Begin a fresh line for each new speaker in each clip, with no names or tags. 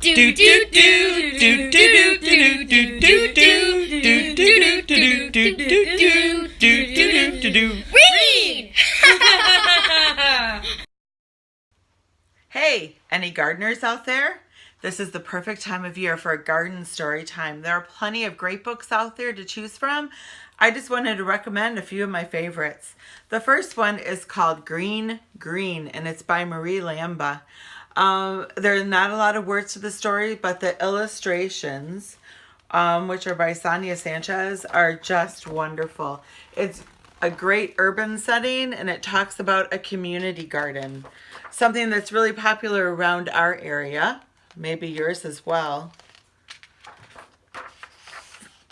Do do do do do do do do do do do do do. Read!
Hey, any gardeners out there? This is the perfect time of year for a garden story time. There are plenty of great books out there to choose from. I just wanted to recommend a few of my favorites. The first one is called Green Green, and it's by Marie Lamba. There are not a lot of words to the story, but the illustrations, which are by Sonia Sanchez, are just wonderful. It's a great urban setting, and it talks about a community garden, something that's really popular around our area, maybe yours as well.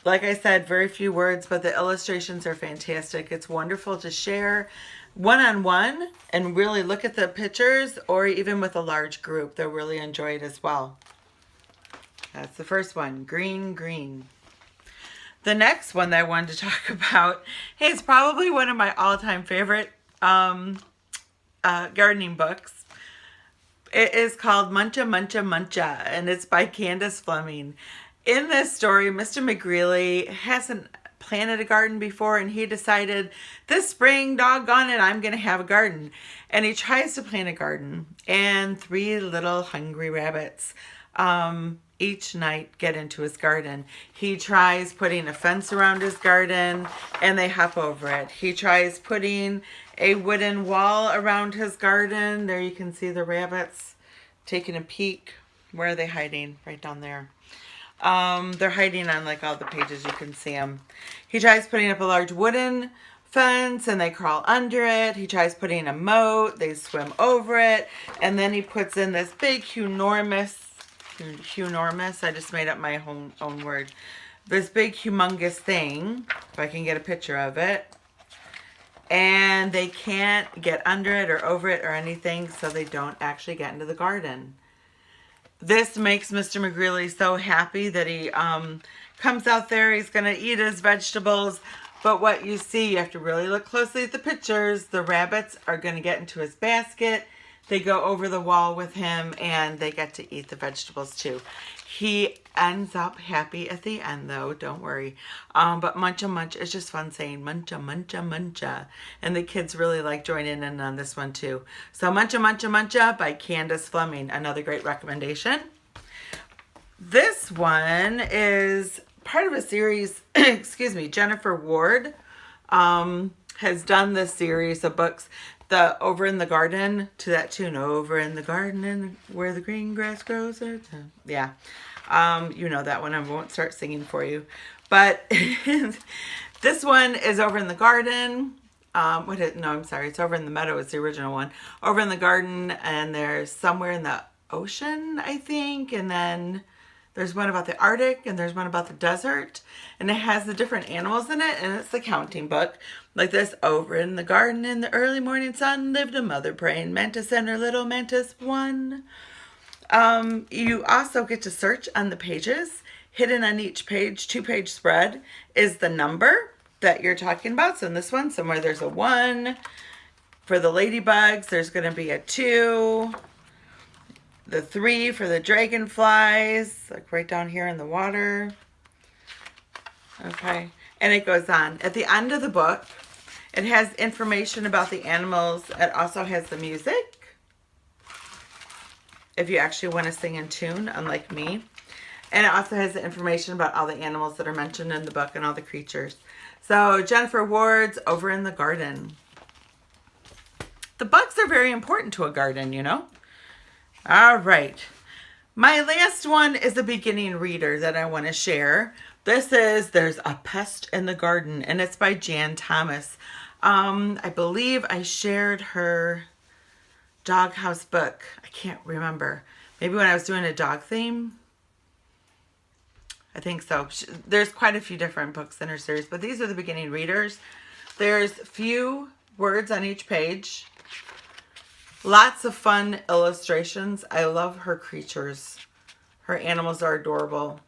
Like I said, very few words, but the illustrations are fantastic. It's wonderful to share one-on-one and really look at the pictures, or even with a large group. They'll really enjoy it as well. That's the first one, Green Green. The next one that I wanted to talk about is probably one of my all-time favorite gardening books. It is called Muncha, Muncha, Muncha, and it's by Candace Fleming. In this story, Mr. McGreely hasn't planted a garden before, and he decided this spring, doggone it, I'm going to have a garden. And he tries to plant a garden, and 3 little hungry rabbits each night get into his garden. He tries putting a fence around his garden, and they hop over it. He tries putting a wooden wall around his garden. There you can see the rabbits taking a peek. Where are they hiding? Right down there. They're hiding on like all the pages. You can see them. He tries putting up a large wooden fence, and they crawl under it. He tries putting a moat. They swim over it. And then he puts in this big, enormous, I just made up my own word. This big, humongous thing, if I can get a picture of it. And they can't get under it or over it or anything, so they don't actually get into the garden. This makes Mr. McGreely so happy that he comes out there. He's going to eat his vegetables. But what you see, you have to really look closely at the pictures. The rabbits are going to get into his basket. They go over the wall with him, and they get to eat the vegetables too. He ends up happy at the end, though. Don't worry. But Muncha Muncha is just fun saying Muncha Muncha Muncha. And the kids really like joining in on this one too. So Muncha Muncha Muncha by Candace Fleming. Another great recommendation. This one is part of a series, excuse me, Jennifer Ward has done this series of books. The Over in the Garden, to that tune, Over in the Garden and where the green grass grows. Yeah, you know that one. I won't start singing for you. But this one is Over in the Garden. No, I'm sorry. It's Over in the Meadow is the original one. Over in the Garden, and there's somewhere in the ocean, I think. And then there's one about the Arctic, and there's one about the desert. And it has the different animals in it, and it's the counting book. Like this, Over in the garden in the early morning sun lived a mother praying mantis and her little mantis one. You also get to search on the pages. Hidden on each page, 2-page spread, is the number that you're talking about. So in this one, somewhere there's a 1. For the ladybugs, there's going to be a 2. The 3 for the dragonflies, like right down here in the water. Okay, and it goes on. At the end of the book, it has information about the animals. It also has the music, if you actually want to sing in tune, unlike me. And it also has the information about all the animals that are mentioned in the book and all the creatures. So Jennifer Ward's Over in the Garden. The bugs are very important to a garden, you know. All right. My last one is a beginning reader that I want to share. This is There's a Pest in the Garden, and it's by Jan Thomas. I believe I shared her doghouse book. I can't remember. Maybe when I was doing a dog theme. I think so. There's quite a few different books in her series, but these are the beginning readers. There's few words on each page. Lots of fun illustrations. I love her creatures. Her animals are adorable.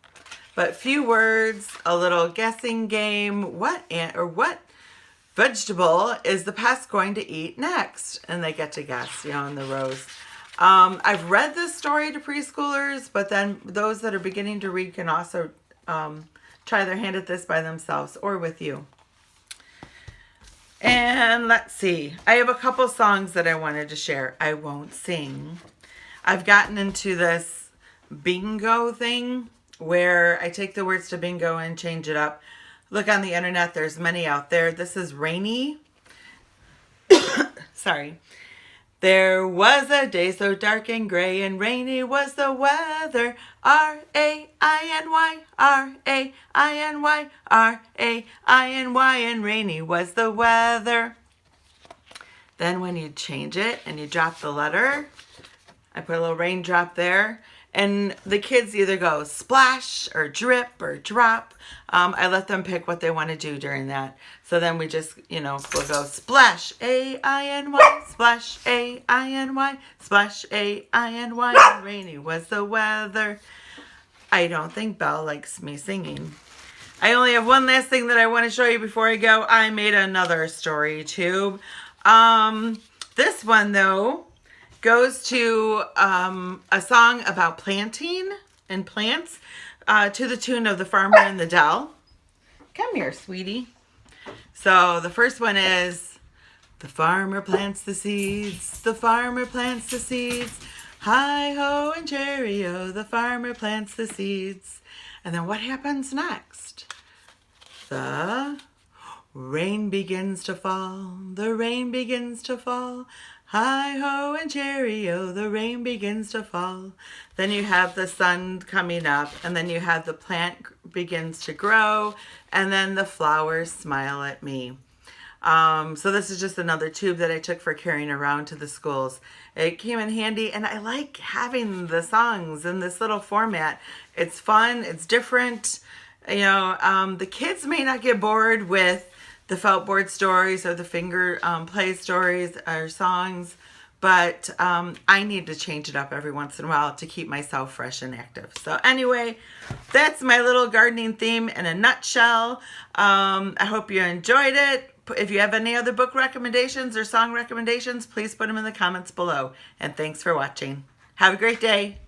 But few words, a little guessing game. What vegetable is the pest going to eat next? And they get to guess, you know, in the rows. I've read this story to preschoolers, but then those that are beginning to read can also try their hand at this by themselves or with you. And let's see. I have a couple songs that I wanted to share. I won't sing. I've gotten into this bingo thing where I take the words to bingo and change it up. Look on the internet. There's many out there. This is Rainy. Sorry. There was a day so dark and gray and rainy was the weather. R-A-I-N-Y, R-A-I-N-Y, R-A-I-N-Y, and rainy was the weather. Then when you change it and you drop the letter, I put a little raindrop there. And the kids either go splash or drip or drop. I let them pick what they want to do during that. So then we just, we'll go splash, A-I-N-Y, splash, A-I-N-Y, splash, A-I-N-Y, and rainy was the weather. I don't think Belle likes me singing. I only have one last thing that I want to show you before I go. I made another story tube. This one, though, goes to a song about planting and plants to the tune of The Farmer in the Dell. Come here, sweetie. So the first one is, the farmer plants the seeds, the farmer plants the seeds, hi-ho and cherry-o, the farmer plants the seeds. And then what happens next? The rain begins to fall, the rain begins to fall, hi-ho and cherry-o, the rain begins to fall. Then you have the sun coming up, and then you have the plant begins to grow, and then the flowers smile at me. So this is just another tube that I took for carrying around to the schools. It came in handy, and I like having the songs in this little format. It's fun, it's different. The kids may not get bored with the felt board stories or the finger play stories or songs, but I need to change it up every once in a while to keep myself fresh and active. So anyway, that's my little gardening theme in a nutshell. I hope you enjoyed it. If you have any other book recommendations or song recommendations, please put them in the comments below. And thanks for watching. Have a great day.